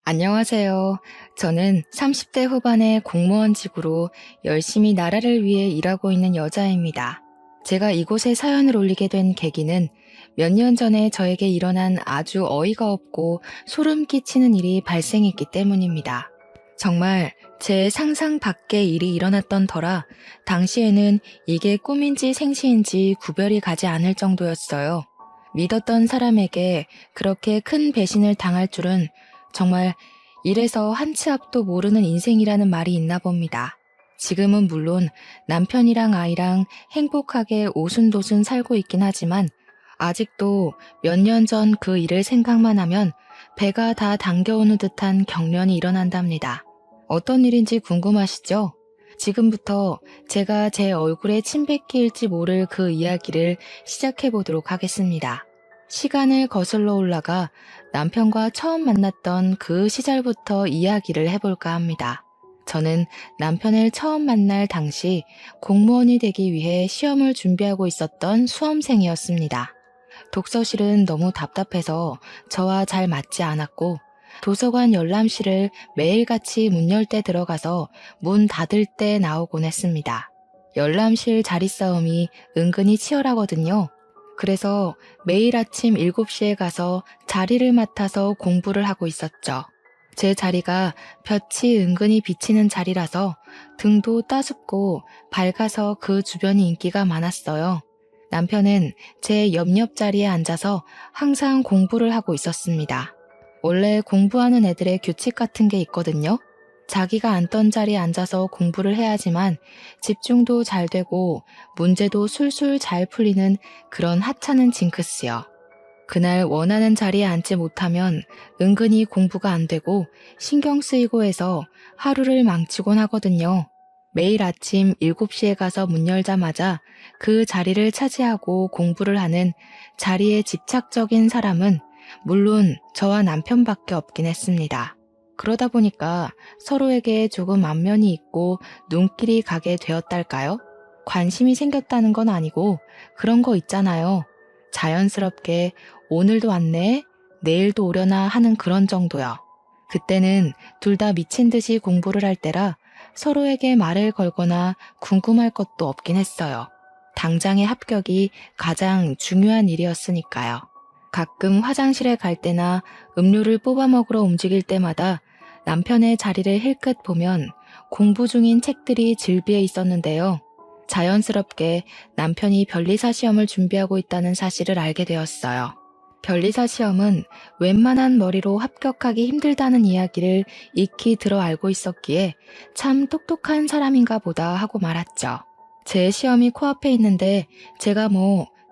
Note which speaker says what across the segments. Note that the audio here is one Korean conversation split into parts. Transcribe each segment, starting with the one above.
Speaker 1: 안녕하세요. 저는 30대 후반의 공무원직으로 열심히 나라를 위해 일하고 있는 여자입니다. 제가 이곳에 사연을 올리게 된 계기는 몇 년 전에 저에게 일어난 아주 어이가 없고 소름 끼치는 일이 발생했기 때문입니다. 정말 제 상상 밖의 일이 일어났던 터라 당시에는 이게 꿈인지 생시인지 구별이 가지 않을 정도였어요. 믿었던 사람에게 그렇게 큰 배신을 당할 줄은 정말 이래서 한 치 앞도 모르는 인생이라는 말이 있나 봅니다. 지금은 물론 남편이랑 아이랑 행복하게 오순도순 살고 있긴 하지만 아직도 몇 년 전 그 일을 생각만 하면 배가 다 당겨오는 듯한 경련이 일어난답니다. 어떤 일인지 궁금하시죠? 지금부터 제가 제 얼굴에 침 뱉기일지 모를 그 이야기를 시작해 보도록 하겠습니다. 시간을 거슬러 올라가 남편과 처음 만났던 그 시절부터 이야기를 해볼까 합니다. 저는 남편을 처음 만날 당시 공무원이 되기 위해 시험을 준비하고 있었던 수험생이었습니다. 독서실은 너무 답답해서 저와 잘 맞지 않았고 도서관 열람실을 매일같이 문 열 때 들어가서 문 닫을 때 나오곤 했습니다. 열람실 자리 싸움이 은근히 치열하거든요. 그래서 매일 아침 7시에 가서 자리를 맡아서 공부를 하고 있었죠. 제 자리가 볕이 은근히 비치는 자리라서 등도 따숩고 밝아서 그 주변이 인기가 많았어요. 남편은 제 옆 자리에 앉아서 항상 공부를 하고 있었습니다. 원래 공부하는 애들의 규칙 같은 게 있거든요. 자기가 앉던 자리에 앉아서 공부를 해야지만 집중도 잘 되고 문제도 술술 잘 풀리는 그런 하찮은 징크스요. 그날 원하는 자리에 앉지 못하면 은근히 공부가 안 되고 신경 쓰이고 해서 하루를 망치곤 하거든요. 매일 아침 7시에 가서 문 열자마자 그 자리를 차지하고 공부를 하는 자리에 집착적인 사람은 물론 저와 남편밖에 없긴 했습니다. 그러다 보니까 서로에게 조금 안면이 있고 눈길이 가게 되었달까요? 관심이 생겼다는 건 아니고 그런 거 있잖아요. 자연스럽게 오늘도 왔네, 내일도 오려나 하는 그런 정도요. 그때는 둘 다 미친 듯이 공부를 할 때라 서로에게 말을 걸거나 궁금할 것도 없긴 했어요. 당장의 합격이 가장 중요한 일이었으니까요. 가끔 화장실에 갈 때나 음료를 뽑아 먹으러 움직일 때마다 남편의 자리를 힐끗 보면 공부 중인 책들이 질비해 있었는데요. 자연스럽게 남편이 변리사 시험을 준비하고 있다는 사실을 알게 되었어요. 변리사 시험은 웬만한 머리로 합격하기 힘들다는 이야기를 익히 들어 알고 있었기에 참 똑똑한 사람인가 보다 하고 말았죠. 제 시험이 코앞에 있는데 제가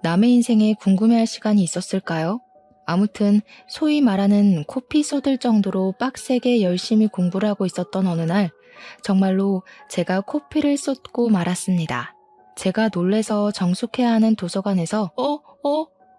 Speaker 1: 남의 인생에 궁금해할 시간이 있었을까요? 아무튼 소위 말하는 코피 쏟을 정도로 빡세게 열심히 공부를 하고 있었던 어느 날 정말로 제가 코피를 쏟고 말았습니다. 제가 놀래서 정숙해야 하는 도서관에서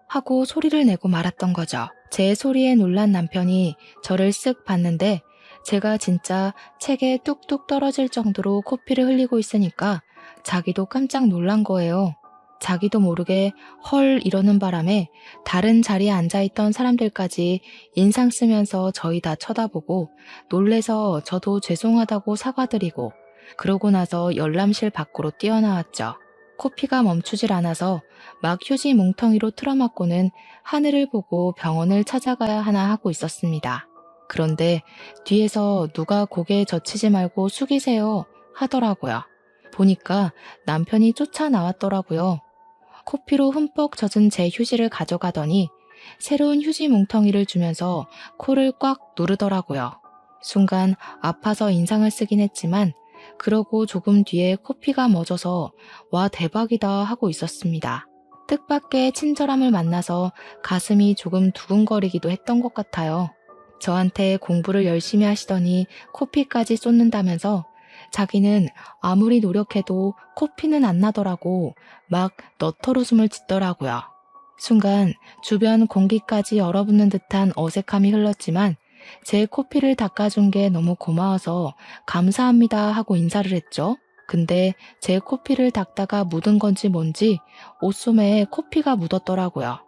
Speaker 1: 하고 소리를 내고 말았던 거죠. 제 소리에 놀란 남편이 저를 쓱 봤는데 제가 진짜 책에 뚝뚝 떨어질 정도로 코피를 흘리고 있으니까 자기도 깜짝 놀란 거예요. 자기도 모르게 헐 이러는 바람에 다른 자리에 앉아있던 사람들까지 인상 쓰면서 저희 다 쳐다보고 놀래서 저도 죄송하다고 사과드리고 그러고 나서 열람실 밖으로 뛰어나왔죠. 코피가 멈추질 않아서 막 휴지 뭉텅이로 틀어막고는 하늘을 보고 병원을 찾아가야 하나 하고 있었습니다. 그런데 뒤에서 누가 고개 젖히지 말고 숙이세요 하더라고요. 보니까 남편이 쫓아 나왔더라고요. 코피로 흠뻑 젖은 제 휴지를 가져가더니 새로운 휴지 뭉텅이를 주면서 코를 꽉 누르더라고요. 순간 아파서 인상을 쓰긴 했지만 그러고 조금 뒤에 코피가 멎어서 와 대박이다 하고 있었습니다. 뜻밖의 친절함을 만나서 가슴이 조금 두근거리기도 했던 것 같아요. 저한테 공부를 열심히 하시더니 코피까지 쏟는다면서 자기는 아무리 노력해도 코피는 안 나더라고 막 너털웃음을 짓더라고요. 순간 주변 공기까지 얼어붙는 듯한 어색함이 흘렀지만 제 코피를 닦아준 게 너무 고마워서 감사합니다 하고 인사를 했죠. 근데 제 코피를 닦다가 묻은 건지 뭔지 옷소매에 코피가 묻었더라고요.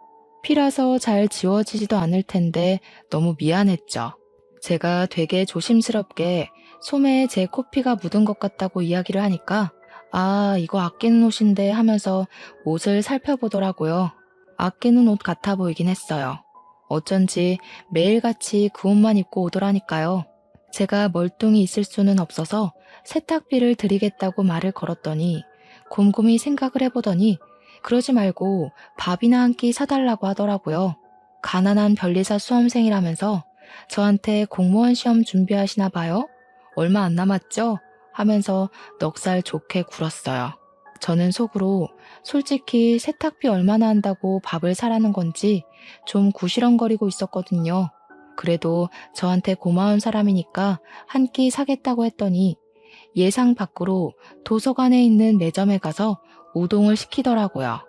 Speaker 1: 피라서 잘 지워지지도 않을 텐데 너무 미안했죠. 제가 되게 조심스럽게 소매에 제 코피가 묻은 것 같다고 이야기를 하니까 아, 이거 아끼는 옷인데 하면서 옷을 살펴보더라고요. 아끼는 옷 같아 보이긴 했어요. 어쩐지 매일같이 그 옷만 입고 오더라니까요. 제가 멀뚱히 있을 수는 없어서 세탁비를 드리겠다고 말을 걸었더니 곰곰이 생각을 해보더니 그러지 말고 밥이나 한 끼 사달라고 하더라고요. 가난한 변리사 수험생이라면서 저한테 공무원 시험 준비하시나 봐요? 얼마 안 남았죠? 하면서 넉살 좋게 굴었어요. 저는 속으로 솔직히 세탁비 얼마나 한다고 밥을 사라는 건지 좀 구시렁거리고 있었거든요. 그래도 저한테 고마운 사람이니까 한 끼 사겠다고 했더니 예상 밖으로 도서관에 있는 매점에 가서 우동을 시키더라고요.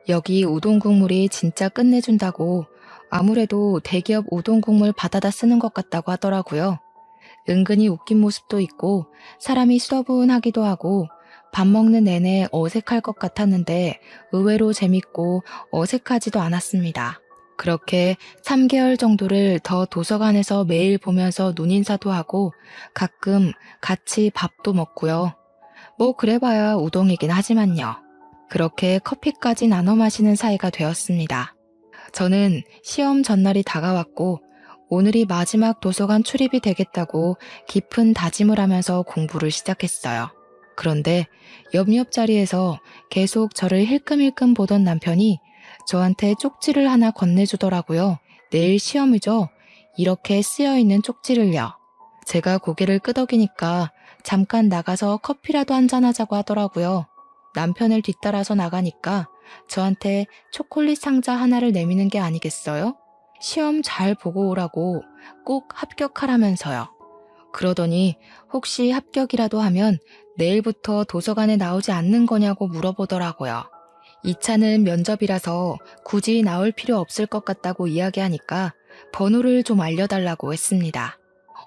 Speaker 1: 여기 우동 국물이 진짜 끝내준다고 아무래도 대기업 우동 국물 받아다 쓰는 것 같다고 하더라고요. 은근히 웃긴 모습도 있고 사람이 수더분하기도 하고 밥 먹는 내내 어색할 것 같았는데 의외로 재밌고 어색하지도 않았습니다. 그렇게 3개월 정도를 더 도서관에서 매일 보면서 눈인사도 하고 가끔 같이 밥도 먹고요. 뭐 그래봐야 우동이긴 하지만요. 그렇게 커피까지 나눠 마시는 사이가 되었습니다. 저는 시험 전날이 다가왔고 오늘이 마지막 도서관 출입이 되겠다고 깊은 다짐을 하면서 공부를 시작했어요. 그런데 옆자리에서 계속 저를 힐끔힐끔 보던 남편이 저한테 쪽지를 하나 건네주더라고요. 내일 시험이죠? 이렇게 쓰여있는 쪽지를요. 제가 고개를 끄덕이니까 잠깐 나가서 커피라도 한잔하자고 하더라고요. 남편을 뒤따라서 나가니까 저한테 초콜릿 상자 하나를 내미는 게 아니겠어요? 시험 잘 보고 오라고 꼭 합격하라면서요. 그러더니 혹시 합격이라도 하면 내일부터 도서관에 나오지 않는 거냐고 물어보더라고요. 이 차는 면접이라서 굳이 나올 필요 없을 것 같다고 이야기하니까 번호를 좀 알려달라고 했습니다.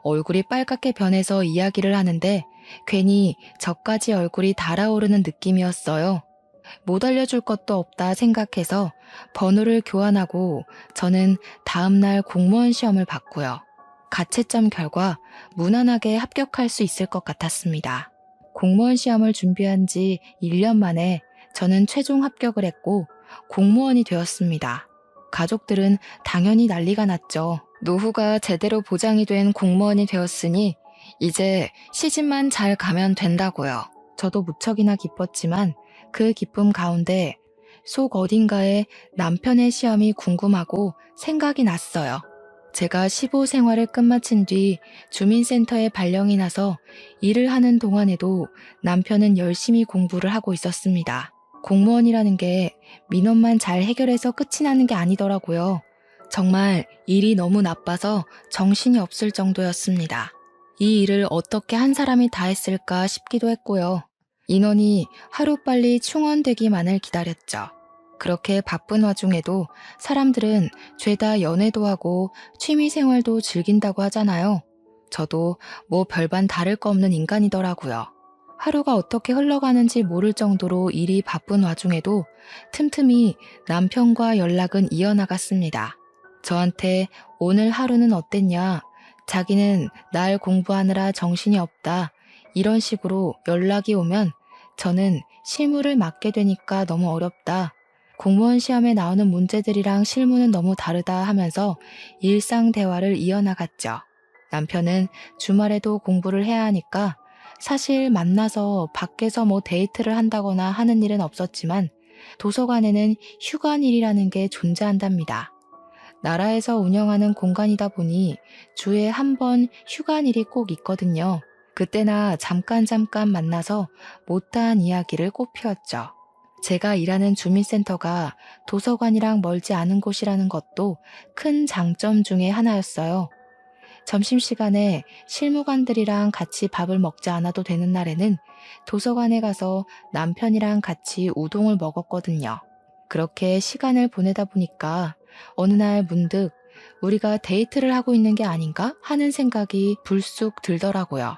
Speaker 1: 얼굴이 빨갛게 변해서 이야기를 하는데 괜히 저까지 얼굴이 달아오르는 느낌이었어요. 못 알려줄 것도 없다 생각해서 번호를 교환하고 저는 다음날 공무원 시험을 봤고요. 가채점 결과 무난하게 합격할 수 있을 것 같았습니다. 공무원 시험을 준비한 지 1년 만에 저는 최종 합격을 했고 공무원이 되었습니다. 가족들은 당연히 난리가 났죠. 노후가 제대로 보장이 된 공무원이 되었으니 이제 시집만 잘 가면 된다고요. 저도 무척이나 기뻤지만 그 기쁨 가운데 속 어딘가에 남편의 시험이 궁금하고 생각이 났어요. 제가 시보 생활을 끝마친 뒤 주민센터에 발령이 나서 일을 하는 동안에도 남편은 열심히 공부를 하고 있었습니다. 공무원이라는 게 민원만 잘 해결해서 끝이 나는 게 아니더라고요. 정말 일이 너무 나빠서 정신이 없을 정도였습니다. 이 일을 어떻게 한 사람이 다 했을까 싶기도 했고요. 인원이 하루빨리 충원되기만을 기다렸죠. 그렇게 바쁜 와중에도 사람들은 죄다 연애도 하고 취미생활도 즐긴다고 하잖아요. 저도 뭐 별반 다를 거 없는 인간이더라고요. 하루가 어떻게 흘러가는지 모를 정도로 일이 바쁜 와중에도 틈틈이 남편과 연락은 이어나갔습니다. 저한테 오늘 하루는 어땠냐? 자기는 날 공부하느라 정신이 없다. 이런 식으로 연락이 오면 저는 실무를 맡게 되니까 너무 어렵다. 공무원 시험에 나오는 문제들이랑 실무는 너무 다르다 하면서 일상 대화를 이어나갔죠. 남편은 주말에도 공부를 해야 하니까 사실 만나서 밖에서 뭐 데이트를 한다거나 하는 일은 없었지만 도서관에는 휴관일이라는 게 존재한답니다. 나라에서 운영하는 공간이다 보니 주에 한 번 휴관일이 꼭 있거든요. 그때나 잠깐 만나서 못다한 이야기를 꼭 피웠죠. 제가 일하는 주민센터가 도서관이랑 멀지 않은 곳이라는 것도 큰 장점 중에 하나였어요. 점심시간에 실무관들이랑 같이 밥을 먹지 않아도 되는 날에는 도서관에 가서 남편이랑 같이 우동을 먹었거든요. 그렇게 시간을 보내다 보니까 어느 날 문득 우리가 데이트를 하고 있는 게 아닌가 하는 생각이 불쑥 들더라고요.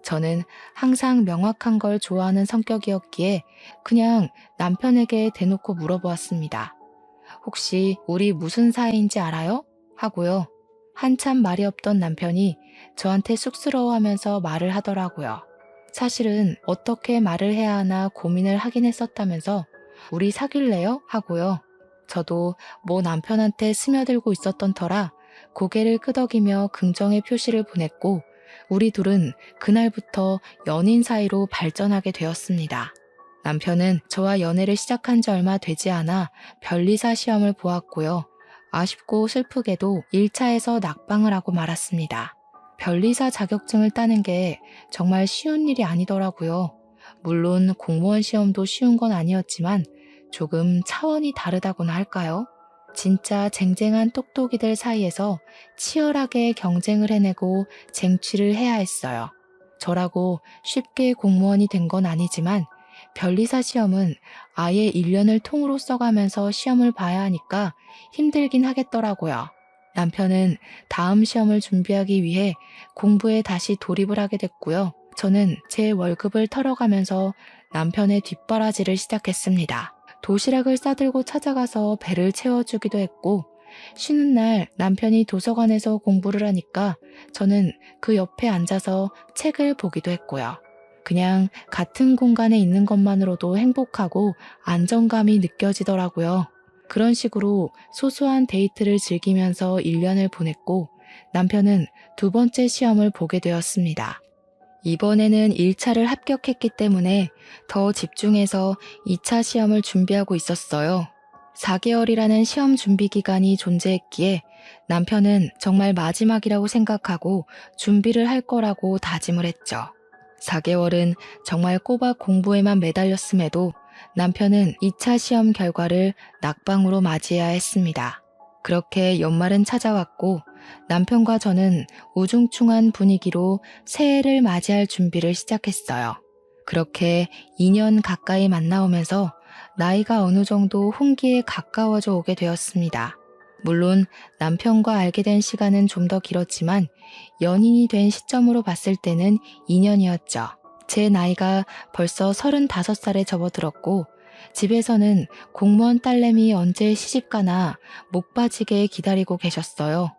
Speaker 1: 저는 항상 명확한 걸 좋아하는 성격이었기에 그냥 남편에게 대놓고 물어보았습니다. 혹시 우리 무슨 사이인지 알아요? 하고요. 한참 말이 없던 남편이 저한테 쑥스러워하면서 말을 하더라고요. 사실은 어떻게 말을 해야 하나 고민을 하긴 했었다면서 우리 사귈래요? 하고요. 저도 뭐 남편한테 스며들고 있었던 터라 고개를 끄덕이며 긍정의 표시를 보냈고 우리 둘은 그날부터 연인 사이로 발전하게 되었습니다. 남편은 저와 연애를 시작한 지 얼마 되지 않아 변리사 시험을 보았고요. 아쉽고 슬프게도 1차에서 낙방을 하고 말았습니다. 변리사 자격증을 따는 게 정말 쉬운 일이 아니더라고요. 물론 공무원 시험도 쉬운 건 아니었지만 조금 차원이 다르다고나 할까요? 진짜 쟁쟁한 똑똑이들 사이에서 치열하게 경쟁을 해내고 쟁취를 해야 했어요. 저라고 쉽게 공무원이 된 건 아니지만 변리사 시험은 아예 1년을 통으로 써가면서 시험을 봐야 하니까 힘들긴 하겠더라고요. 남편은 다음 시험을 준비하기 위해 공부에 다시 돌입을 하게 됐고요. 저는 제 월급을 털어가면서 남편의 뒷바라지를 시작했습니다. 도시락을 싸들고 찾아가서 배를 채워주기도 했고 쉬는 날 남편이 도서관에서 공부를 하니까 저는 그 옆에 앉아서 책을 보기도 했고요. 그냥 같은 공간에 있는 것만으로도 행복하고 안정감이 느껴지더라고요. 그런 식으로 소소한 데이트를 즐기면서 1년을 보냈고 남편은 두 번째 시험을 보게 되었습니다. 이번에는 1차를 합격했기 때문에 더 집중해서 2차 시험을 준비하고 있었어요. 4개월이라는 시험 준비 기간이 존재했기에 남편은 정말 마지막이라고 생각하고 준비를 할 거라고 다짐을 했죠. 4개월은 정말 꼬박 공부에만 매달렸음에도 남편은 2차 시험 결과를 낙방으로 맞이해야 했습니다. 그렇게 연말은 찾아왔고 남편과 저는 우중충한 분위기로 새해를 맞이할 준비를 시작했어요. 그렇게 2년 가까이 만나오면서 나이가 어느 정도 홍기에 가까워져 오게 되었습니다. 물론 남편과 알게 된 시간은 좀 더 길었지만 연인이 된 시점으로 봤을 때는 2년이었죠. 제 나이가 벌써 35살에 접어들었고 집에서는 공무원 딸내미 언제 시집가나 목 빠지게 기다리고 계셨어요.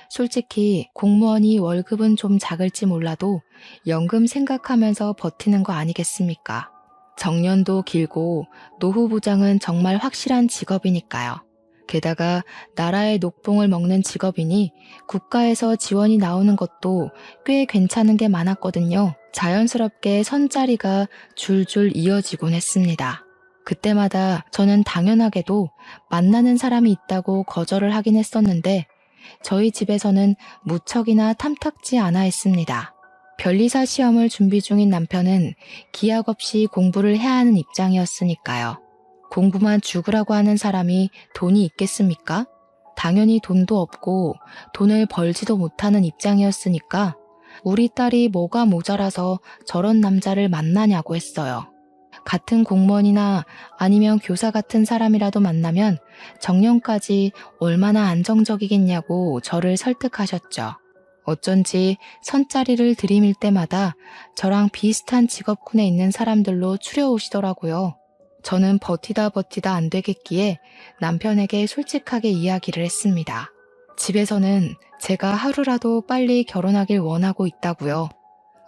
Speaker 1: 솔직히 공무원이 월급은 좀 작을지 몰라도 연금 생각하면서 버티는 거 아니겠습니까? 정년도 길고 노후 보장은 정말 확실한 직업이니까요. 게다가 나라의 녹봉을 먹는 직업이니 국가에서 지원이 나오는 것도 꽤 괜찮은 게 많았거든요. 자연스럽게 선자리가 줄줄 이어지곤 했습니다. 그때마다 저는 당연하게도 만나는 사람이 있다고 거절을 하긴 했었는데 저희 집에서는 무척이나 탐탁지 않아 했습니다. 변리사 시험을 준비 중인 남편은 기약 없이 공부를 해야 하는 입장이었으니까요. 공부만 죽으라고 하는 사람이 돈이 있겠습니까? 당연히 돈도 없고 돈을 벌지도 못하는 입장이었으니까 우리 딸이 뭐가 모자라서 저런 남자를 만나냐고 했어요. 같은 공무원이나 아니면 교사 같은 사람이라도 만나면 정년까지 얼마나 안정적이겠냐고 저를 설득하셨죠. 어쩐지 선자리를 들이밀 때마다 저랑 비슷한 직업군에 있는 사람들로 추려오시더라고요. 저는 버티다 안 되겠기에 남편에게 솔직하게 이야기를 했습니다. 집에서는 제가 하루라도 빨리 결혼하길 원하고 있다고요.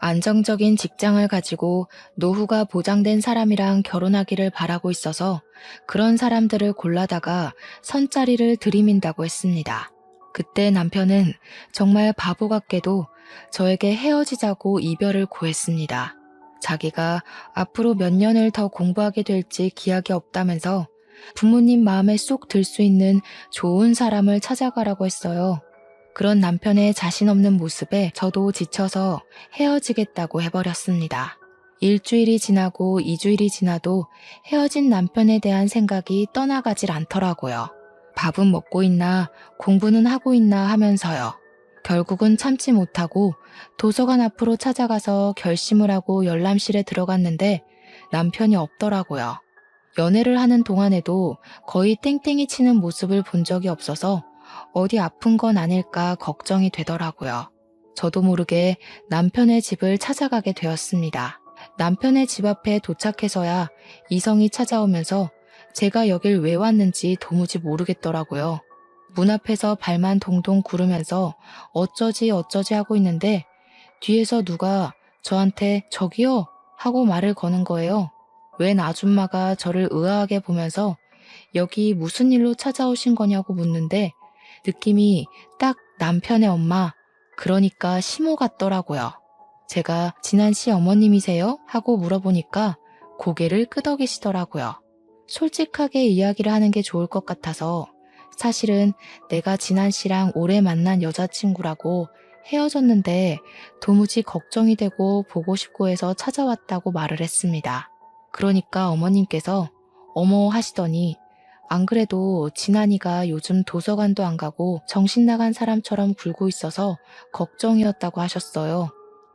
Speaker 1: 안정적인 직장을 가지고 노후가 보장된 사람이랑 결혼하기를 바라고 있어서 그런 사람들을 골라다가 선자리를 들이민다고 했습니다. 그때 남편은 정말 바보 같게도 저에게 헤어지자고 이별을 고했습니다. 자기가 앞으로 몇 년을 더 공부하게 될지 기약이 없다면서 부모님 마음에 쏙 들 수 있는 좋은 사람을 찾아가라고 했어요. 그런 남편의 자신 없는 모습에 저도 지쳐서 헤어지겠다고 해버렸습니다. 일주일이 지나고 2주일이 지나도 헤어진 남편에 대한 생각이 떠나가질 않더라고요. 밥은 먹고 있나 공부는 하고 있나 하면서요. 결국은 참지 못하고 도서관 앞으로 찾아가서 결심을 하고 열람실에 들어갔는데 남편이 없더라고요. 연애를 하는 동안에도 거의 땡땡이 치는 모습을 본 적이 없어서 어디 아픈 건 아닐까 걱정이 되더라고요. 저도 모르게 남편의 집을 찾아가게 되었습니다. 남편의 집 앞에 도착해서야 이성이 찾아오면서 제가 여길 왜 왔는지 도무지 모르겠더라고요. 문 앞에서 발만 동동 구르면서 어쩌지 하고 있는데 뒤에서 누가 저한테 저기요 하고 말을 거는 거예요. 웬 아줌마가 저를 의아하게 보면서 여기 무슨 일로 찾아오신 거냐고 묻는데 느낌이 딱 남편의 엄마, 그러니까 시모 같더라고요. 제가 진한 씨 어머님이세요? 하고 물어보니까 고개를 끄덕이시더라고요. 솔직하게 이야기를 하는 게 좋을 것 같아서 사실은 내가 진한 씨랑 오래 만난 여자친구라고 헤어졌는데 도무지 걱정이 되고 보고 싶고 해서 찾아왔다고 말을 했습니다. 그러니까 어머님께서 어머 하시더니 안 그래도 진한이가 요즘 도서관도 안 가고 정신 나간 사람처럼 굴고 있어서 걱정이었다고 하셨어요.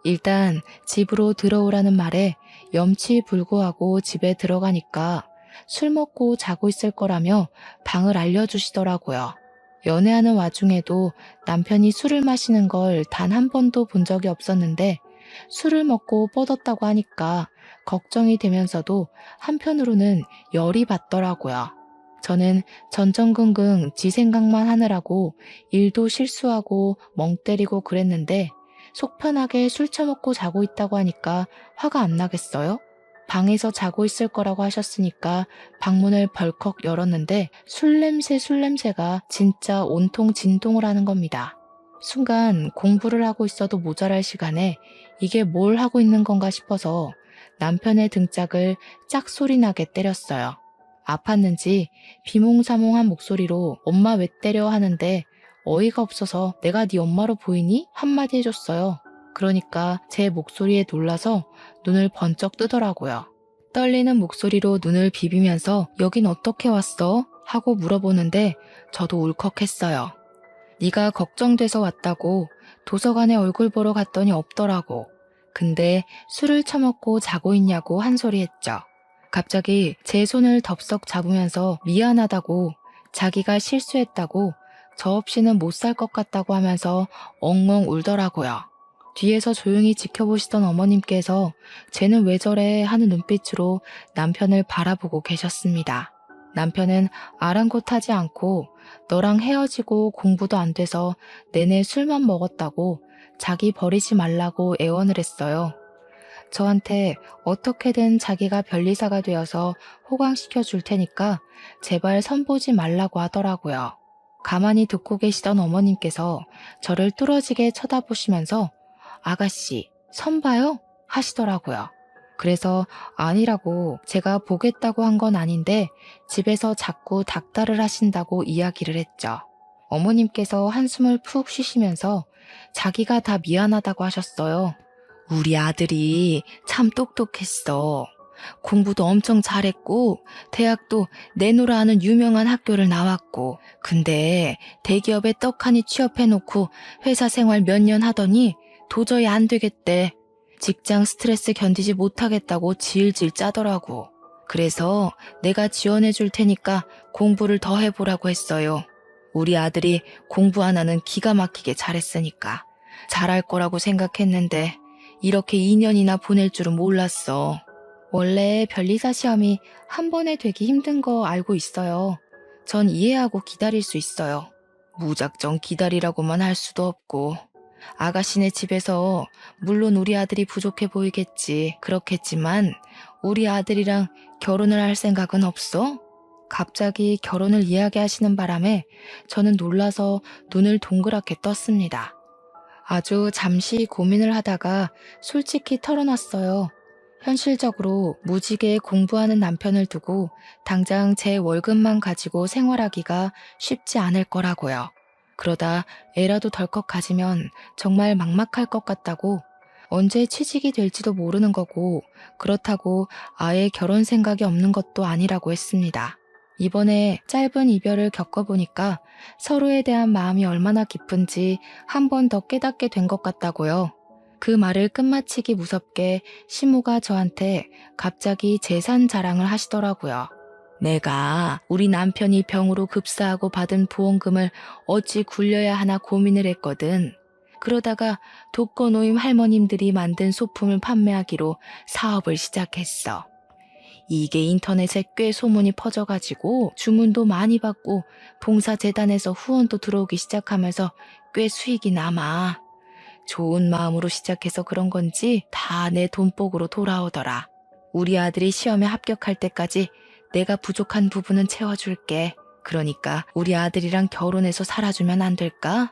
Speaker 1: 일단 집으로 들어오라는 말에 염치불고하고 집에 들어가니까 술 먹고 자고 있을 거라며 방을 알려주시더라고요. 연애하는 와중에도 남편이 술을 마시는 걸 단 한 번도 본 적이 없었는데 술을 먹고 뻗었다고 하니까 걱정이 되면서도 한편으로는 열이 받더라고요. 저는 전전긍긍 지 생각만 하느라고 일도 실수하고 멍 때리고 그랬는데 속 편하게 술 처먹고 자고 있다고 하니까 화가 안 나겠어요? 방에서 자고 있을 거라고 하셨으니까 방문을 벌컥 열었는데 술 냄새가 진짜 온통 진동을 하는 겁니다. 순간 공부를 하고 있어도 모자랄 시간에 이게 뭘 하고 있는 건가 싶어서 남편의 등짝을 짝소리 나게 때렸어요. 아팠는지 비몽사몽한 목소리로 엄마 왜 때려 하는데 어이가 없어서 내가 네 엄마로 보이니? 한마디 해줬어요. 그러니까 제 목소리에 놀라서 눈을 번쩍 뜨더라고요. 떨리는 목소리로 눈을 비비면서 여긴 어떻게 왔어? 하고 물어보는데 저도 울컥했어요. 네가 걱정돼서 왔다고 도서관에 얼굴 보러 갔더니 없더라고. 근데 술을 처먹고 자고 있냐고 한 소리 했죠. 갑자기 제 손을 덥석 잡으면서 미안하다고 자기가 실수했다고 저 없이는 못 살 것 같다고 하면서 엉엉 울더라고요. 뒤에서 조용히 지켜보시던 어머님께서 쟤는 왜 저래 하는 눈빛으로 남편을 바라보고 계셨습니다. 남편은 아랑곳하지 않고 너랑 헤어지고 공부도 안 돼서 내내 술만 먹었다고 자기 버리지 말라고 애원을 했어요. 저한테 어떻게든 자기가 변리사가 되어서 호강시켜 줄 테니까 제발 선보지 말라고 하더라고요. 가만히 듣고 계시던 어머님께서 저를 뚫어지게 쳐다보시면서 아가씨, 선 봐요? 하시더라고요. 그래서 아니라고 제가 보겠다고 한 건 아닌데 집에서 자꾸 닥달을 하신다고 이야기를 했죠. 어머님께서 한숨을 푹 쉬시면서 자기가 다 미안하다고 하셨어요. 우리 아들이 참 똑똑했어. 공부도 엄청 잘했고 대학도 내노라 하는 유명한 학교를 나왔고 근데 대기업에 떡하니 취업해놓고 회사 생활 몇 년 하더니 도저히 안 되겠대. 직장 스트레스 견디지 못하겠다고 질질 짜더라고. 그래서 내가 지원해 줄 테니까 공부를 더 해보라고 했어요. 우리 아들이 공부 하나는 기가 막히게 잘했으니까 잘할 거라고 생각했는데 이렇게 2년이나 보낼 줄은 몰랐어. 원래 변리사 시험이 한 번에 되기 힘든 거 알고 있어요. 전 이해하고 기다릴 수 있어요. 무작정 기다리라고만 할 수도 없고. 아가씨네 집에서 물론 우리 아들이 부족해 보이겠지. 그렇겠지만 우리 아들이랑 결혼을 할 생각은 없어? 갑자기 결혼을 이야기하시는 바람에 저는 놀라서 눈을 동그랗게 떴습니다. 아주 잠시 고민을 하다가 솔직히 털어놨어요. 현실적으로 무지개 공부하는 남편을 두고 당장 제 월급만 가지고 생활하기가 쉽지 않을 거라고요. 그러다 애라도 덜컥 가지면 정말 막막할 것 같다고 언제 취직이 될지도 모르는 거고 그렇다고 아예 결혼 생각이 없는 것도 아니라고 했습니다. 이번에 짧은 이별을 겪어보니까 서로에 대한 마음이 얼마나 깊은지 한 번 더 깨닫게 된 것 같다고요. 그 말을 끝마치기 무섭게 시모가 저한테 갑자기 재산 자랑을 하시더라고요. 내가 우리 남편이 병으로 급사하고 받은 보험금을 어찌 굴려야 하나 고민을 했거든. 그러다가 독거노인 할머님들이 만든 소품을 판매하기로 사업을 시작했어. 이게 인터넷에 꽤 소문이 퍼져가지고 주문도 많이 받고 봉사재단에서 후원도 들어오기 시작하면서 꽤 수익이 남아. 좋은 마음으로 시작해서 그런 건지 다 내 돈복으로 돌아오더라. 우리 아들이 시험에 합격할 때까지 내가 부족한 부분은 채워줄게. 그러니까 우리 아들이랑 결혼해서 살아주면 안 될까?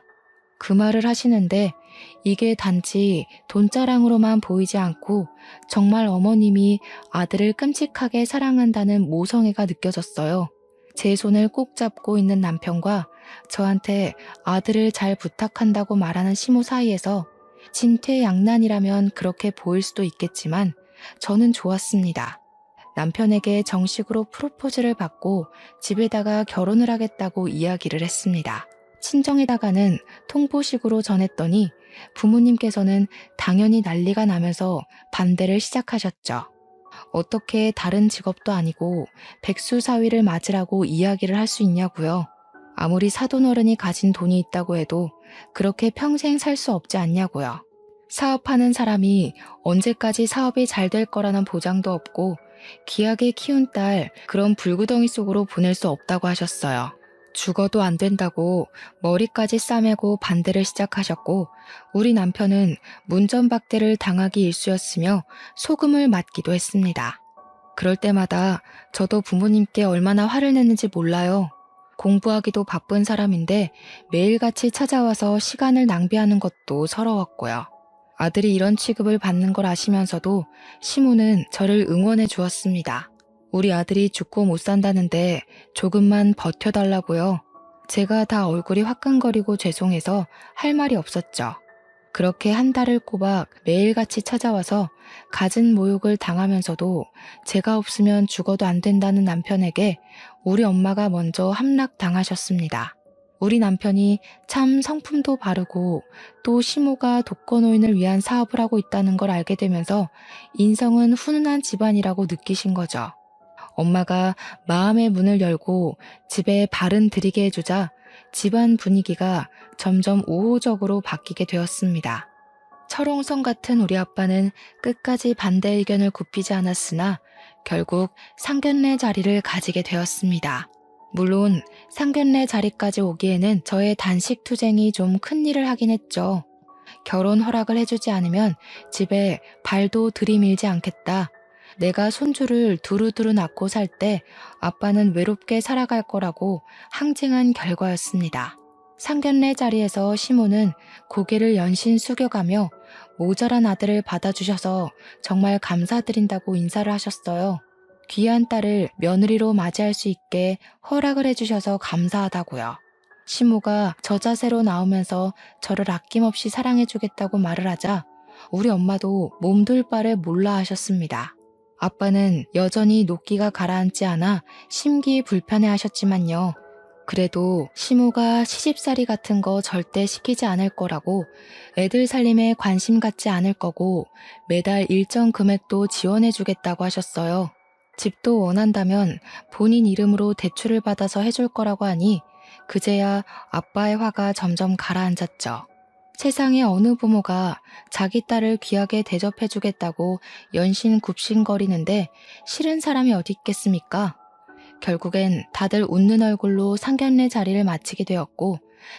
Speaker 1: 그 말을 하시는데 이게 단지 돈자랑으로만 보이지 않고 정말 어머님이 아들을 끔찍하게 사랑한다는 모성애가 느껴졌어요. 제 손을 꼭 잡고 있는 남편과 저한테 아들을 잘 부탁한다고 말하는 시모 사이에서 진퇴양난이라면 그렇게 보일 수도 있겠지만 저는 좋았습니다. 남편에게 정식으로 프로포즈를 받고 집에다가 결혼을 하겠다고 이야기를 했습니다. 친정에다가는 통보식으로 전했더니 부모님께서는 당연히 난리가 나면서 반대를 시작하셨죠. 어떻게 다른 직업도 아니고 백수사위를 맞으라고 이야기를 할 수 있냐고요. 아무리 사돈어른이 가진 돈이 있다고 해도 그렇게 평생 살 수 없지 않냐고요. 사업하는 사람이 언제까지 사업이 잘 될 거라는 보장도 없고 귀하게 키운 딸 그런 불구덩이 속으로 보낼 수 없다고 하셨어요. 죽어도 안 된다고 머리까지 싸매고 반대를 시작하셨고 우리 남편은 문전박대를 당하기 일쑤였으며 소금을 맞기도 했습니다. 그럴 때마다 저도 부모님께 얼마나 화를 냈는지 몰라요. 공부하기도 바쁜 사람인데 매일같이 찾아와서 시간을 낭비하는 것도 서러웠고요. 아들이 이런 취급을 받는 걸 아시면서도 시모는 저를 응원해 주었습니다. 우리 아들이 죽고 못 산다는데 조금만 버텨달라고요. 제가 다 얼굴이 화끈거리고 죄송해서 할 말이 없었죠. 그렇게 한 달을 꼬박 매일같이 찾아와서 갖은 모욕을 당하면서도 제가 없으면 죽어도 안 된다는 남편에게 우리 엄마가 먼저 함락당하셨습니다. 우리 남편이 참 성품도 바르고 또 시모가 독거노인을 위한 사업을 하고 있다는 걸 알게 되면서 인성은 훈훈한 집안이라고 느끼신 거죠. 엄마가 마음의 문을 열고 집에 발은 들이게 해주자 집안 분위기가 점점 우호적으로 바뀌게 되었습니다. 철옹성 같은 우리 아빠는 끝까지 반대 의견을 굽히지 않았으나 결국 상견례 자리를 가지게 되었습니다. 물론 상견례 자리까지 오기에는 저의 단식 투쟁이 좀 큰일을 하긴 했죠. 결혼 허락을 해주지 않으면 집에 발도 들이밀지 않겠다. 내가 손주를 두루두루 낳고 살 때 아빠는 외롭게 살아갈 거라고 항쟁한 결과였습니다. 상견례 자리에서 시모는 고개를 연신 숙여가며 모자란 아들을 받아주셔서 정말 감사드린다고 인사를 하셨어요. 귀한 딸을 며느리로 맞이할 수 있게 허락을 해주셔서 감사하다고요. 시모가 저 자세로 나오면서 저를 아낌없이 사랑해주겠다고 말을 하자 우리 엄마도 몸둘 바를 몰라 하셨습니다. 아빠는 여전히 노기가 가라앉지 않아 심기 불편해 하셨지만요. 그래도 시모가 시집살이 같은 거 절대 시키지 않을 거라고 애들 살림에 관심 갖지 않을 거고 매달 일정 금액도 지원해 주겠다고 하셨어요. 집도 원한다면 본인 이름으로 대출을 받아서 해줄 거라고 하니 그제야 아빠의 화가 점점 가라앉았죠. 세상에 어느 부모가 자기 딸을 귀하게 대접해주겠다고 연신 굽신거리는데 싫은 사람이 어디 있겠습니까? 결국엔 다들 웃는 얼굴로 상견례 자리를 마치게 되었고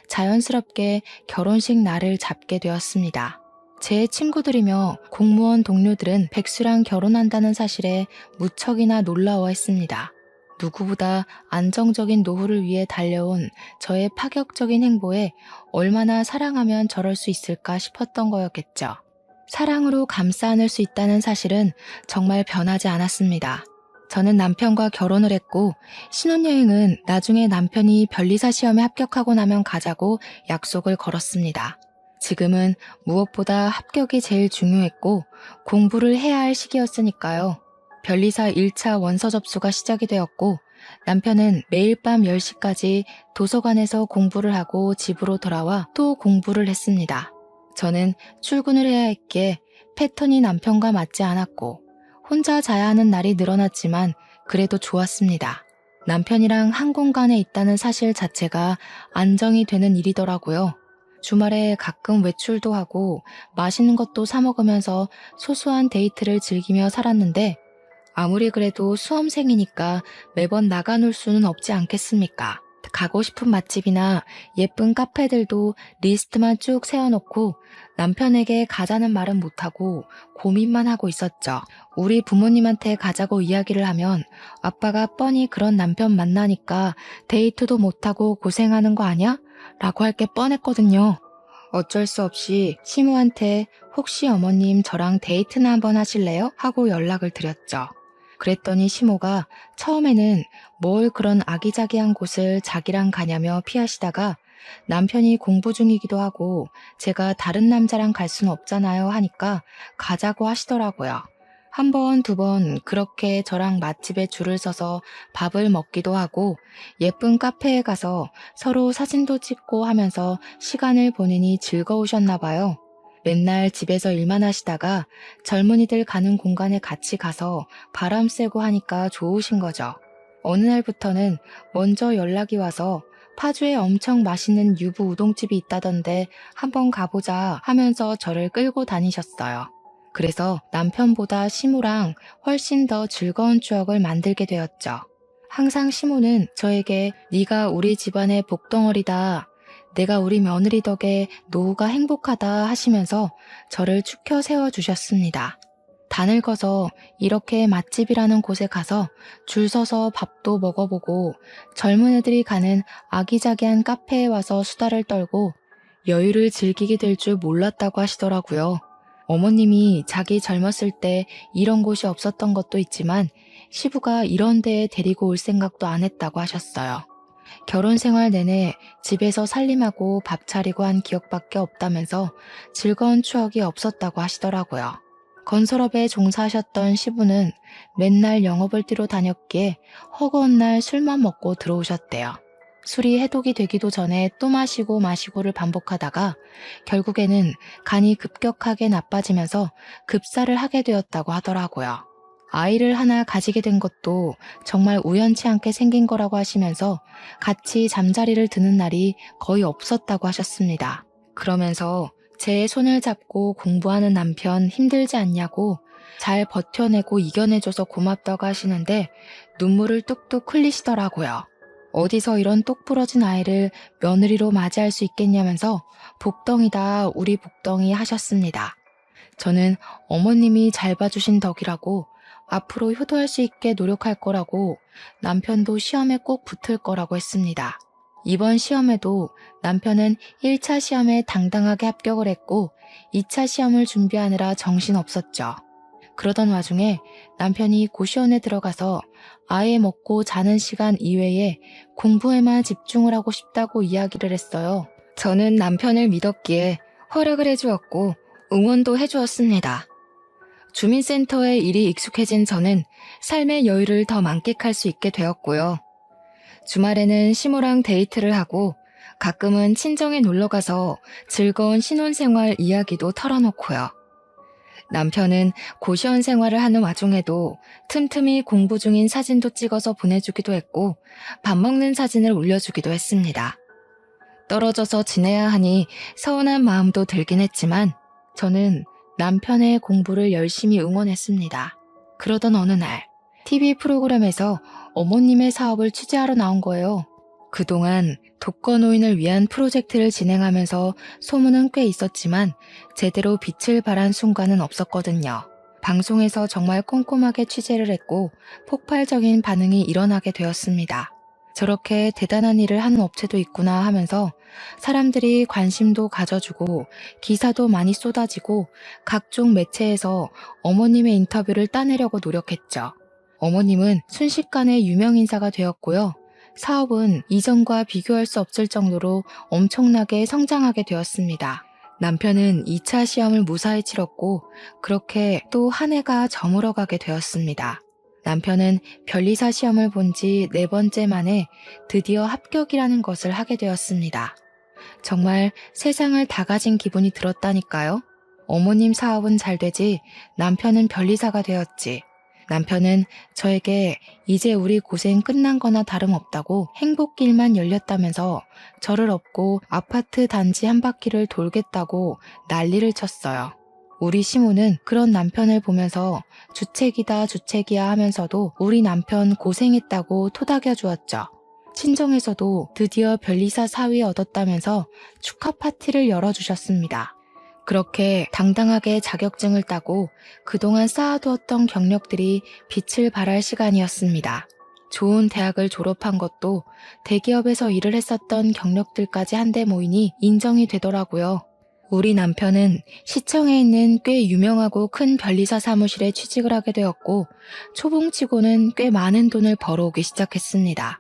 Speaker 1: 자연스럽게 결혼식 날을 잡게 되었습니다. 제 친구들이며 공무원 동료들은 백수랑 결혼한다는 사실에 무척이나 놀라워했습니다. 누구보다 안정적인 노후를 위해 달려온 저의 파격적인 행보에 얼마나 사랑하면 저럴 수 있을까 싶었던 거였겠죠. 사랑으로 감싸 안을 수 있다는 사실은 정말 변하지 않았습니다. 저는 남편과 결혼을 했고 신혼여행은 나중에 남편이 변리사 시험에 합격하고 나면 가자고 약속을 걸었습니다. 지금은 무엇보다 합격이 제일 중요했고 공부를 해야 할 시기였으니까요. 변리사 1차 원서 접수가 시작이 되었고 남편은 매일 밤 10시까지 도서관에서 공부를 하고 집으로 돌아와 또 공부를 했습니다. 저는 출근을 해야 했기에 패턴이 남편과 맞지 않았고 혼자 자야 하는 날이 늘어났지만 그래도 좋았습니다. 남편이랑 한 공간에 있다는 사실 자체가 안정이 되는 일이더라고요. 주말에 가끔 외출도 하고 맛있는 것도 사 먹으면서 소소한 데이트를 즐기며 살았는데 아무리 그래도 수험생이니까 매번 나가 놀 수는 없지 않겠습니까? 가고 싶은 맛집이나 예쁜 카페들도 리스트만 쭉 세워놓고 남편에게 가자는 말은 못하고 고민만 하고 있었죠. 우리 부모님한테 가자고 이야기를 하면 아빠가 뻔히 그런 남편 만나니까 데이트도 못하고 고생하는 거 아니야? 라고 할 게 뻔했거든요. 어쩔 수 없이 시무한테 혹시 어머님 저랑 데이트나 한번 하실래요? 하고 연락을 드렸죠. 그랬더니 시모가 처음에는 뭘 그런 아기자기한 곳을 자기랑 가냐며 피하시다가 남편이 공부 중이기도 하고 제가 다른 남자랑 갈 수는 없잖아요 하니까 가자고 하시더라고요. 한 번, 두 번 그렇게 저랑 맛집에 줄을 서서 밥을 먹기도 하고 예쁜 카페에 가서 서로 사진도 찍고 하면서 시간을 보내니 즐거우셨나 봐요. 맨날 집에서 일만 하시다가 젊은이들 가는 공간에 같이 가서 바람 쐬고 하니까 좋으신 거죠. 어느 날부터는 먼저 연락이 와서 파주에 엄청 맛있는 유부 우동집이 있다던데 한번 가보자 하면서 저를 끌고 다니셨어요. 그래서 남편보다 시무랑 훨씬 더 즐거운 추억을 만들게 되었죠. 항상 시무는 저에게 네가 우리 집안의 복덩어리다. 내가 우리 며느리 덕에 노후가 행복하다 하시면서 저를 축혀 세워주셨습니다. 다 늙어서 이렇게 맛집이라는 곳에 가서 줄 서서 밥도 먹어보고 젊은 애들이 가는 아기자기한 카페에 와서 수다를 떨고 여유를 즐기게 될 줄 몰랐다고 하시더라고요. 어머님이 자기 젊었을 때 이런 곳이 없었던 것도 있지만 시부가 이런 데에 데리고 올 생각도 안 했다고 하셨어요. 결혼 생활 내내 집에서 살림하고 밥 차리고 한 기억밖에 없다면서 즐거운 추억이 없었다고 하시더라고요. 건설업에 종사하셨던 시부는 맨날 영업을 뛰러 다녔기에 허구한 날 술만 먹고 들어오셨대요. 술이 해독이 되기도 전에 또 마시고를 반복하다가 결국에는 간이 급격하게 나빠지면서 급사를 하게 되었다고 하더라고요. 아이를 하나 가지게 된 것도 정말 우연치 않게 생긴 거라고 하시면서 같이 잠자리를 드는 날이 거의 없었다고 하셨습니다. 그러면서 제 손을 잡고 공부하는 남편 힘들지 않냐고 잘 버텨내고 이겨내줘서 고맙다고 하시는데 눈물을 뚝뚝 흘리시더라고요. 어디서 이런 똑 부러진 아이를 며느리로 맞이할 수 있겠냐면서 복덩이다 우리 복덩이 하셨습니다. 저는 어머님이 잘 봐주신 덕이라고 앞으로 효도할 수 있게 노력할 거라고 남편도 시험에 꼭 붙을 거라고 했습니다. 이번 시험에도 남편은 1차 시험에 당당하게 합격을 했고 2차 시험을 준비하느라 정신없었죠. 그러던 와중에 남편이 고시원에 들어가서 아예 먹고 자는 시간 이외에 공부에만 집중을 하고 싶다고 이야기를 했어요. 저는 남편을 믿었기에 허락을 해주었고 응원도 해주었습니다. 주민센터에 일이 익숙해진 저는 삶의 여유를 더 만끽할 수 있게 되었고요. 주말에는 시모랑 데이트를 하고 가끔은 친정에 놀러가서 즐거운 신혼생활 이야기도 털어놓고요. 남편은 고시원 생활을 하는 와중에도 틈틈이 공부 중인 사진도 찍어서 보내주기도 했고 밥 먹는 사진을 올려주기도 했습니다. 떨어져서 지내야 하니 서운한 마음도 들긴 했지만 저는 남편의 공부를 열심히 응원했습니다. 그러던 어느 날 TV 프로그램에서 어머님의 사업을 취재하러 나온 거예요. 그동안 독거노인을 위한 프로젝트를 진행하면서 소문은 꽤 있었지만 제대로 빛을 발한 순간은 없었거든요. 방송에서 정말 꼼꼼하게 취재를 했고 폭발적인 반응이 일어나게 되었습니다. 저렇게 대단한 일을 하는 업체도 있구나 하면서 사람들이 관심도 가져주고 기사도 많이 쏟아지고 각종 매체에서 어머님의 인터뷰를 따내려고 노력했죠. 어머님은 순식간에 유명 인사가 되었고요. 사업은 이전과 비교할 수 없을 정도로 엄청나게 성장하게 되었습니다. 남편은 2차 시험을 무사히 치렀고 그렇게 또 한 해가 저물어가게 되었습니다. 남편은 변리사 시험을 본 지 4번째 만에 드디어 합격이라는 것을 하게 되었습니다. 정말 세상을 다 가진 기분이 들었다니까요. 어머님 사업은 잘 되지 남편은 변리사가 되었지. 남편은 저에게 이제 우리 고생 끝난 거나 다름없다고 행복길만 열렸다면서 저를 업고 아파트 단지 한 바퀴를 돌겠다고 난리를 쳤어요. 우리 시모는 그런 남편을 보면서 주책이다 주책이야 하면서도 우리 남편 고생했다고 토닥여 주었죠. 친정에서도 드디어 변리사 사위 얻었다면서 축하 파티를 열어주셨습니다. 그렇게 당당하게 자격증을 따고 그동안 쌓아두었던 경력들이 빛을 발할 시간이었습니다. 좋은 대학을 졸업한 것도 대기업에서 일을 했었던 경력들까지 한데 모이니 인정이 되더라고요. 우리 남편은 시청에 있는 꽤 유명하고 큰 변리사 사무실에 취직을 하게 되었고 초봉치고는 꽤 많은 돈을 벌어오기 시작했습니다.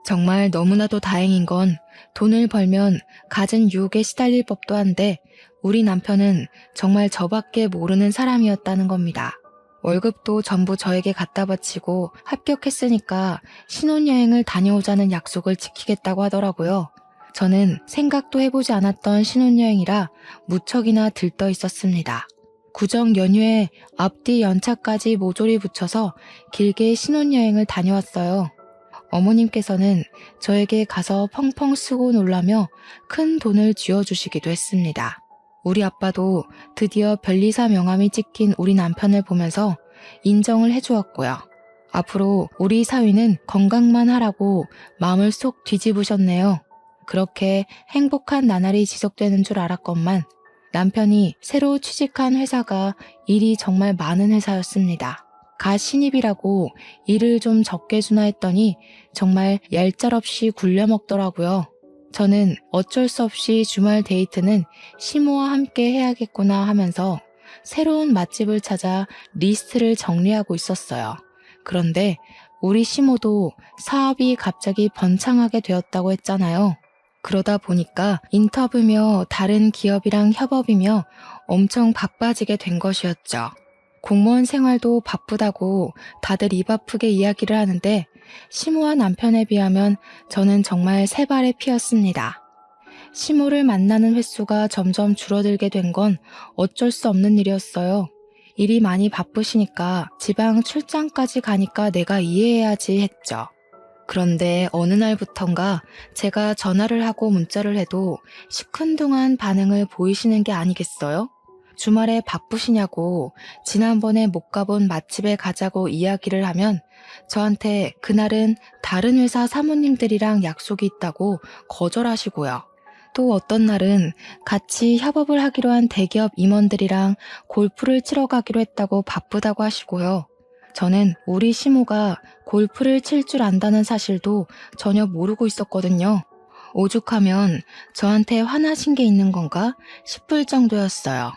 Speaker 1: 정말 너무나도 다행인 건 돈을 벌면 갖은 유혹에 시달릴 법도 한데 우리 남편은 정말 저밖에 모르는 사람이었다는 겁니다. 월급도 전부 저에게 갖다 바치고 합격했으니까 신혼여행을 다녀오자는 약속을 지키겠다고 하더라고요. 저는 생각도 해보지 않았던 신혼여행이라 무척이나 들떠 있었습니다. 구정 연휴에 앞뒤 연차까지 모조리 붙여서 길게 신혼여행을 다녀왔어요. 어머님께서는 저에게 가서 펑펑 쓰고 놀라며 큰 돈을 쥐어주시기도 했습니다. 우리 아빠도 드디어 변리사 명함이 찍힌 우리 남편을 보면서 인정을 해주었고요. 앞으로 우리 사위는 건강만 하라고 마음을 쏙 뒤집으셨네요. 그렇게 행복한 나날이 지속되는 줄 알았건만 남편이 새로 취직한 회사가 일이 정말 많은 회사였습니다. 가 신입이라고 일을 좀 적게 주나 했더니 정말 얄짤없이 굴려먹더라고요. 저는 어쩔 수 없이 주말 데이트는 시모와 함께 해야겠구나 하면서 새로운 맛집을 찾아 리스트를 정리하고 있었어요. 그런데 우리 시모도 사업이 갑자기 번창하게 되었다고 했잖아요. 그러다 보니까 인터뷰며 다른 기업이랑 협업이며 엄청 바빠지게 된 것이었죠. 공무원 생활도 바쁘다고 다들 입 아프게 이야기를 하는데 시모와 남편에 비하면 저는 정말 새 발의 피였습니다. 시모를 만나는 횟수가 점점 줄어들게 된 건 어쩔 수 없는 일이었어요. 일이 많이 바쁘시니까 지방 출장까지 가니까 내가 이해해야지 했죠. 그런데 어느 날부턴가 제가 전화를 하고 문자를 해도 시큰둥한 반응을 보이시는 게 아니겠어요? 주말에 바쁘시냐고 지난번에 못 가본 맛집에 가자고 이야기를 하면 저한테 그날은 다른 회사 사모님들이랑 약속이 있다고 거절하시고요. 또 어떤 날은 같이 협업을 하기로 한 대기업 임원들이랑 골프를 치러 가기로 했다고 바쁘다고 하시고요. 저는 우리 시모가 골프를 칠 줄 안다는 사실도 전혀 모르고 있었거든요. 오죽하면 저한테 화나신 게 있는 건가 싶을 정도였어요.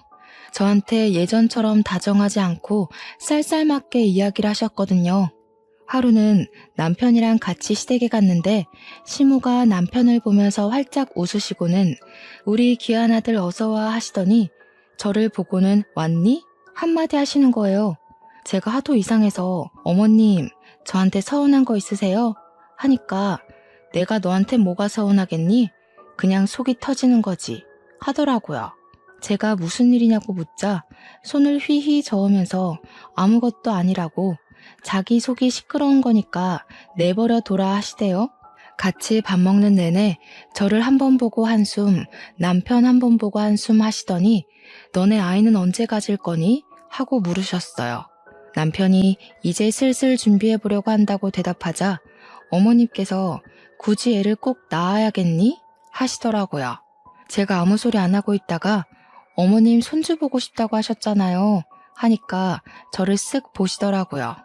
Speaker 1: 저한테 예전처럼 다정하지 않고 쌀쌀맞게 이야기를 하셨거든요. 하루는 남편이랑 같이 시댁에 갔는데 시모가 남편을 보면서 활짝 웃으시고는 우리 귀한 아들 어서와 하시더니 저를 보고는 왔니? 한마디 하시는 거예요. 제가 하도 이상해서 어머님 저한테 서운한 거 있으세요? 하니까 내가 너한테 뭐가 서운하겠니? 그냥 속이 터지는 거지 하더라고요. 제가 무슨 일이냐고 묻자 손을 휘휘 저으면서 아무것도 아니라고 자기 속이 시끄러운 거니까 내버려 둬라 하시대요. 같이 밥 먹는 내내 저를 한 번 보고 한숨, 남편 한 번 보고 한숨 하시더니 너네 아이는 언제 가질 거니? 하고 물으셨어요. 남편이 이제 슬슬 준비해 보려고 한다고 대답하자 어머님께서 굳이 애를 꼭 낳아야겠니? 하시더라고요. 제가 아무 소리 안 하고 있다가 어머님 손주 보고 싶다고 하셨잖아요. 하니까 저를 쓱 보시더라고요.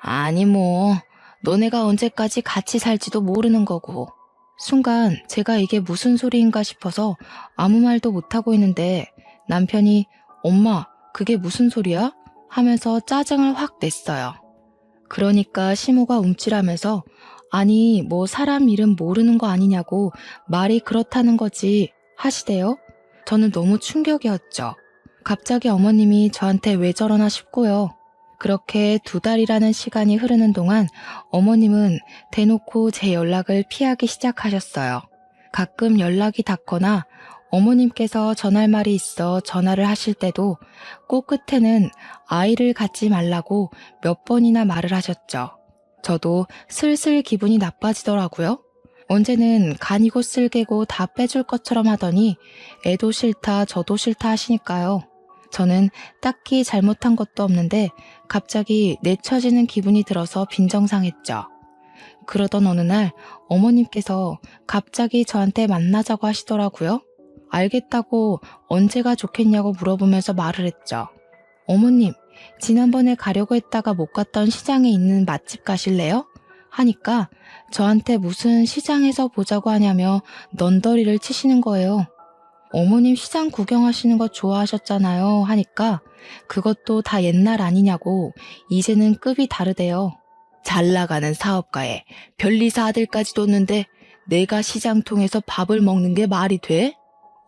Speaker 1: 아니 뭐 너네가 언제까지 같이 살지도 모르는 거고. 순간 제가 이게 무슨 소리인가 싶어서 아무 말도 못하고 있는데 남편이 엄마 그게 무슨 소리야? 하면서 짜증을 확 냈어요. 그러니까 시모가 움찔하면서 아니 뭐 사람 이름 모르는 거 아니냐고 말이 그렇다는 거지 하시대요. 저는 너무 충격이었죠. 갑자기 어머님이 저한테 왜 저러나 싶고요. 그렇게 2달이라는 시간이 흐르는 동안 어머님은 대놓고 제 연락을 피하기 시작하셨어요. 가끔 연락이 닿거나 어머님께서 전할 말이 있어 전화를 하실 때도 꼭 끝에는 아이를 갖지 말라고 몇 번이나 말을 하셨죠. 저도 슬슬 기분이 나빠지더라고요. 언제는 간이고 쓸개고 다 빼줄 것처럼 하더니 애도 싫다 저도 싫다 하시니까요. 저는 딱히 잘못한 것도 없는데 갑자기 내쳐지는 기분이 들어서 빈정상했죠. 그러던 어느 날 어머님께서 갑자기 저한테 만나자고 하시더라고요. 알겠다고 언제가 좋겠냐고 물어보면서 말을 했죠. 어머님, 지난번에 가려고 했다가 못 갔던 시장에 있는 맛집 가실래요? 하니까 저한테 무슨 시장에서 보자고 하냐며 넌더리를 치시는 거예요. 어머님 시장 구경하시는 거 좋아하셨잖아요 하니까 그것도 다 옛날 아니냐고 이제는 급이 다르대요. 잘 나가는 사업가에 변리사 아들까지 뒀는데 내가 시장 통해서 밥을 먹는 게 말이 돼?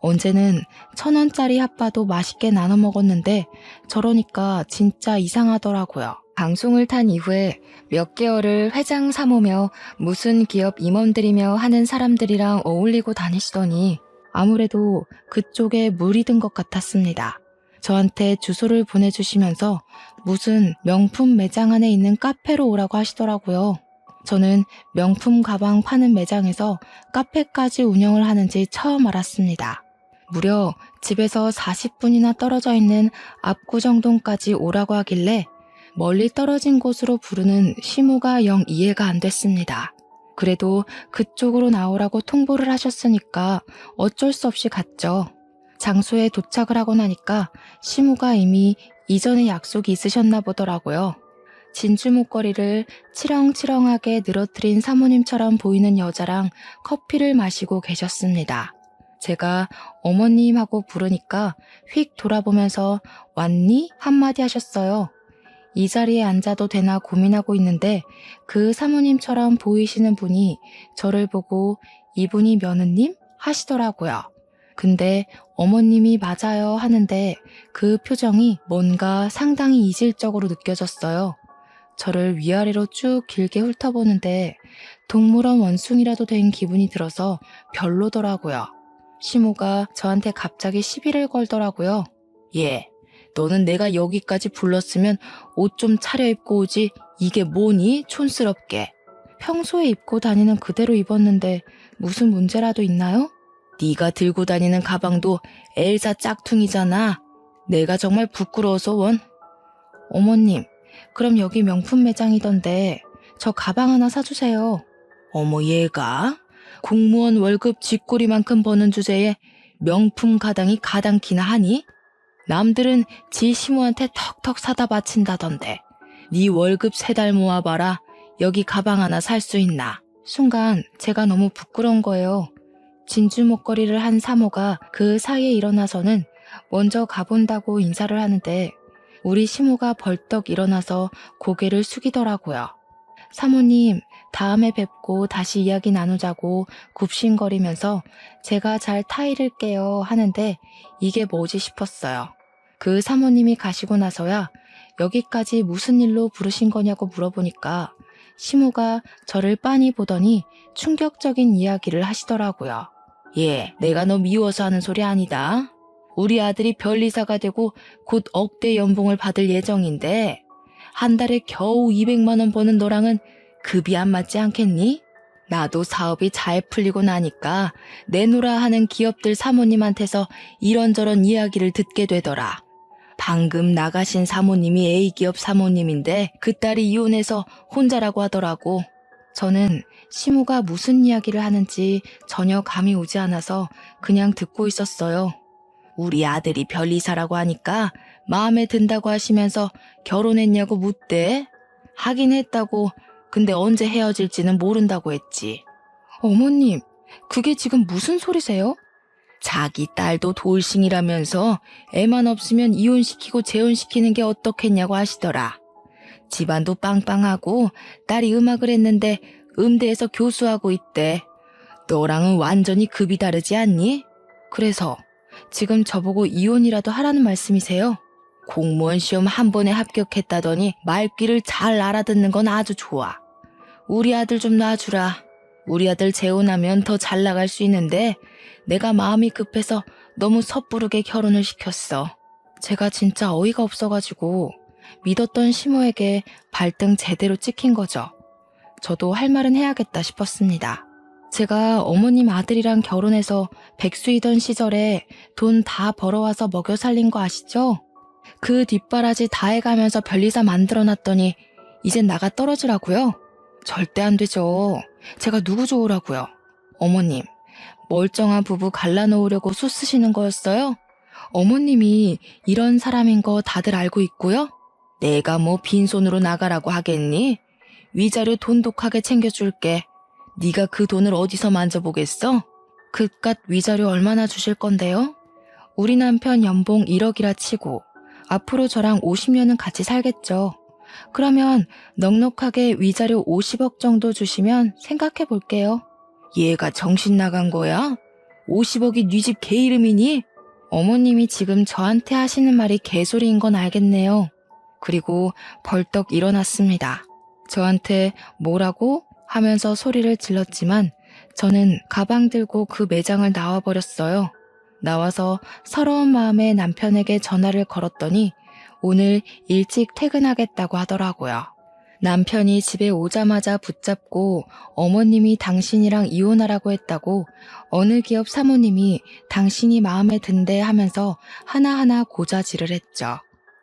Speaker 1: 언제는 1,000원짜리 핫바도 맛있게 나눠 먹었는데 저러니까 진짜 이상하더라고요. 방송을 탄 이후에 몇 개월을 회장 사모며 무슨 기업 임원들이며 하는 사람들이랑 어울리고 다니시더니 아무래도 그쪽에 물이 든 것 같았습니다. 저한테 주소를 보내주시면서 무슨 명품 매장 안에 있는 카페로 오라고 하시더라고요. 저는 명품 가방 파는 매장에서 카페까지 운영을 하는지 처음 알았습니다. 무려 집에서 40분이나 떨어져 있는 압구정동까지 오라고 하길래 멀리 떨어진 곳으로 부르는 시무가 영 이해가 안 됐습니다. 그래도 그쪽으로 나오라고 통보를 하셨으니까 어쩔 수 없이 갔죠. 장소에 도착을 하고 나니까 시무가 이미 이전에 약속이 있으셨나 보더라고요. 진주 목걸이를 치렁치렁하게 늘어뜨린 사모님처럼 보이는 여자랑 커피를 마시고 계셨습니다. 제가 어머님하고 부르니까 휙 돌아보면서 왔니? 한마디 하셨어요. 이 자리에 앉아도 되나 고민하고 있는데 그 사모님처럼 보이시는 분이 저를 보고 이분이 며느님? 하시더라고요. 근데 어머님이 맞아요 하는데 그 표정이 뭔가 상당히 이질적으로 느껴졌어요. 저를 위아래로 쭉 길게 훑어보는데 동물원 원숭이라도 된 기분이 들어서 별로더라고요. 시모가 저한테 갑자기 시비를 걸더라고요. 예, 너는 내가 여기까지 불렀으면 옷 좀 차려입고 오지 이게 뭐니? 촌스럽게. 평소에 입고 다니는 그대로 입었는데 무슨 문제라도 있나요? 네가 들고 다니는 가방도 엘사 짝퉁이잖아. 내가 정말 부끄러워서 원. 어머님, 그럼 여기 명품 매장이던데 저 가방 하나 사주세요. 어머 얘가? 공무원 월급 쥐꼬리만큼 버는 주제에 명품 가방이 가당키나 하니? 남들은 지 시모한테 턱턱 사다 바친다던데 네 월급 3달 모아봐라. 여기 가방 하나 살 수 있나? 순간 제가 너무 부끄러운 거예요. 진주 목걸이를 한 사모가 그 사이에 일어나서는 먼저 가본다고 인사를 하는데 우리 시모가 벌떡 일어나서 고개를 숙이더라고요. 사모님, 다음에 뵙고 다시 이야기 나누자고 굽신거리면서 제가 잘 타이를게요 하는데 이게 뭐지 싶었어요. 그 사모님이 가시고 나서야 여기까지 무슨 일로 부르신 거냐고 물어보니까 시모가 저를 빤히 보더니 충격적인 이야기를 하시더라고요. 예, 내가 너 미워서 하는 소리 아니다. 우리 아들이 변리사가 되고 곧 억대 연봉을 받을 예정인데 한 달에 겨우 200만 원 버는 너랑은 급이 안 맞지 않겠니? 나도 사업이 잘 풀리고 나니까 내놓으라 하는 기업들 사모님한테서 이런저런 이야기를 듣게 되더라. 방금 나가신 사모님이 A기업 사모님인데 그 딸이 이혼해서 혼자라고 하더라고. 저는 시무가 무슨 이야기를 하는지 전혀 감이 오지 않아서 그냥 듣고 있었어요. 우리 아들이 변리사라고 하니까 마음에 든다고 하시면서 결혼했냐고 묻대. 하긴 했다고. 근데 언제 헤어질지는 모른다고 했지. 어머님, 그게 지금 무슨 소리세요? 자기 딸도 돌싱이라면서 애만 없으면 이혼시키고 재혼시키는 게 어떻겠냐고 하시더라. 집안도 빵빵하고 딸이 음악을 했는데 음대에서 교수하고 있대. 너랑은 완전히 급이 다르지 않니? 그래서 지금 저보고 이혼이라도 하라는 말씀이세요? 공무원 시험 한 번에 합격했다더니 말귀를 잘 알아듣는 건 아주 좋아. 우리 아들 좀 놔주라. 우리 아들 재혼하면 더 잘 나갈 수 있는데 내가 마음이 급해서 너무 섣부르게 결혼을 시켰어. 제가 진짜 어이가 없어가지고 믿었던 시모에게 발등 제대로 찍힌 거죠. 저도 할 말은 해야겠다 싶었습니다. 제가 어머님 아들이랑 결혼해서 백수이던 시절에 돈 다 벌어와서 먹여 살린 거 아시죠? 그 뒷바라지 다 해가면서 변리사 만들어놨더니 이젠 나가 떨어지라고요? 절대 안 되죠. 제가 누구 좋으라고요? 어머님, 멀쩡한 부부 갈라놓으려고 수 쓰시는 거였어요? 어머님이 이런 사람인 거 다들 알고 있고요? 내가 뭐 빈손으로 나가라고 하겠니? 위자료 돈독하게 챙겨줄게. 네가 그 돈을 어디서 만져보겠어? 그깟 위자료 얼마나 주실 건데요? 우리 남편 연봉 1억이라 치고 앞으로 저랑 50년은 같이 살겠죠. 그러면 넉넉하게 위자료 50억 정도 주시면 생각해 볼게요. 얘가 정신 나간 거야? 50억이 네 집 개 이름이니? 어머님이 지금 저한테 하시는 말이 개소리인 건 알겠네요. 그리고 벌떡 일어났습니다. 저한테 뭐라고? 하면서 소리를 질렀지만 저는 가방 들고 그 매장을 나와버렸어요. 나와서 서러운 마음에 남편에게 전화를 걸었더니 오늘 일찍 퇴근하겠다고 하더라고요. 남편이 집에 오자마자 붙잡고 어머님이 당신이랑 이혼하라고 했다고 어느 기업 사모님이 당신이 마음에 든대 하면서 하나하나 고자질을 했죠.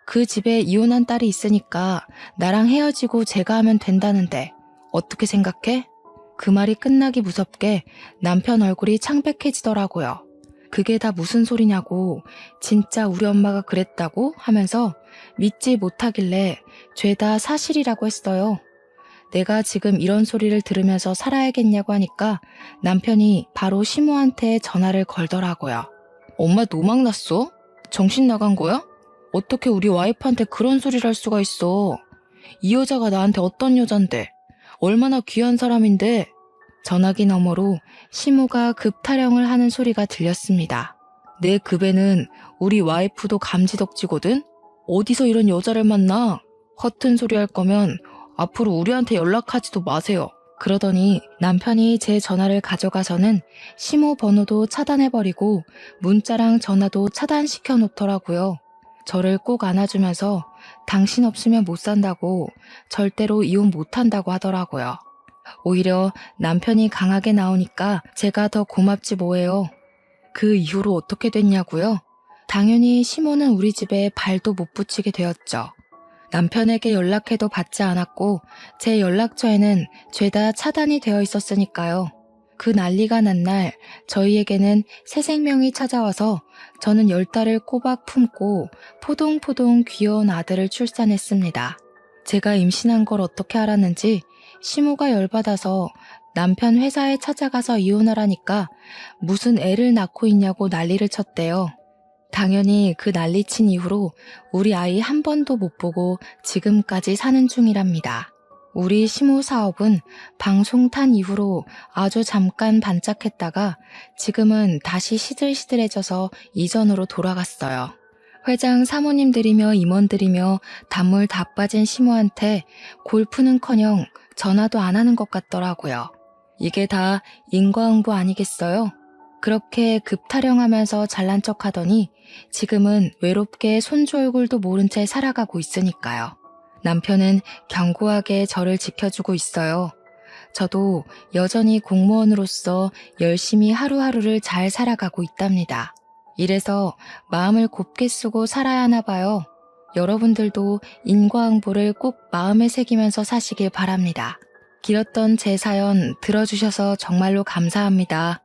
Speaker 1: 그 집에 이혼한 딸이 있으니까 나랑 헤어지고 제가 하면 된다는데 어떻게 생각해? 그 말이 끝나기 무섭게 남편 얼굴이 창백해지더라고요. 그게 다 무슨 소리냐고, 진짜 우리 엄마가 그랬다고 하면서 믿지 못하길래 죄다 사실이라고 했어요. 내가 지금 이런 소리를 들으면서 살아야겠냐고 하니까 남편이 바로 시모한테 전화를 걸더라고요. 엄마 노망났어? 정신 나간 거야? 어떻게 우리 와이프한테 그런 소리를 할 수가 있어? 이 여자가 나한테 어떤 여잔데? 얼마나 귀한 사람인데? 전화기 너머로 시모가 급 타령을 하는 소리가 들렸습니다. 내 급에는 우리 와이프도 감지덕지거든? 어디서 이런 여자를 만나? 허튼 소리 할 거면 앞으로 우리한테 연락하지도 마세요. 그러더니 남편이 제 전화를 가져가서는 시모 번호도 차단해버리고 문자랑 전화도 차단시켜 놓더라고요. 저를 꼭 안아주면서 당신 없으면 못 산다고, 절대로 이혼 못한다고 하더라고요. 오히려 남편이 강하게 나오니까 제가 더 고맙지 뭐예요. 그 이후로 어떻게 됐냐고요? 당연히 시모는 우리 집에 발도 못 붙이게 되었죠. 남편에게 연락해도 받지 않았고 제 연락처에는 죄다 차단이 되어 있었으니까요. 그 난리가 난 날 저희에게는 새 생명이 찾아와서 저는 10달을 꼬박 품고 포동포동 귀여운 아들을 출산했습니다. 제가 임신한 걸 어떻게 알았는지 시모가 열받아서 남편 회사에 찾아가서 이혼하라니까 무슨 애를 낳고 있냐고 난리를 쳤대요. 당연히 그 난리친 이후로 우리 아이 한 번도 못 보고 지금까지 사는 중이랍니다. 우리 시모 사업은 방송 탄 이후로 아주 잠깐 반짝했다가 지금은 다시 시들시들해져서 이전으로 돌아갔어요. 회장 사모님들이며 임원들이며 단물 다 빠진 시모한테 골프는커녕 전화도 안 하는 것 같더라고요. 이게 다 인과응보 아니겠어요? 그렇게 급타령하면서 잘난 척하더니 지금은 외롭게 손주 얼굴도 모른 채 살아가고 있으니까요. 남편은 견고하게 저를 지켜주고 있어요. 저도 여전히 공무원으로서 열심히 하루하루를 잘 살아가고 있답니다. 이래서 마음을 곱게 쓰고 살아야 하나 봐요. 여러분들도 인과응보를 꼭 마음에 새기면서 사시길 바랍니다. 길었던 제 사연 들어주셔서 정말로 감사합니다.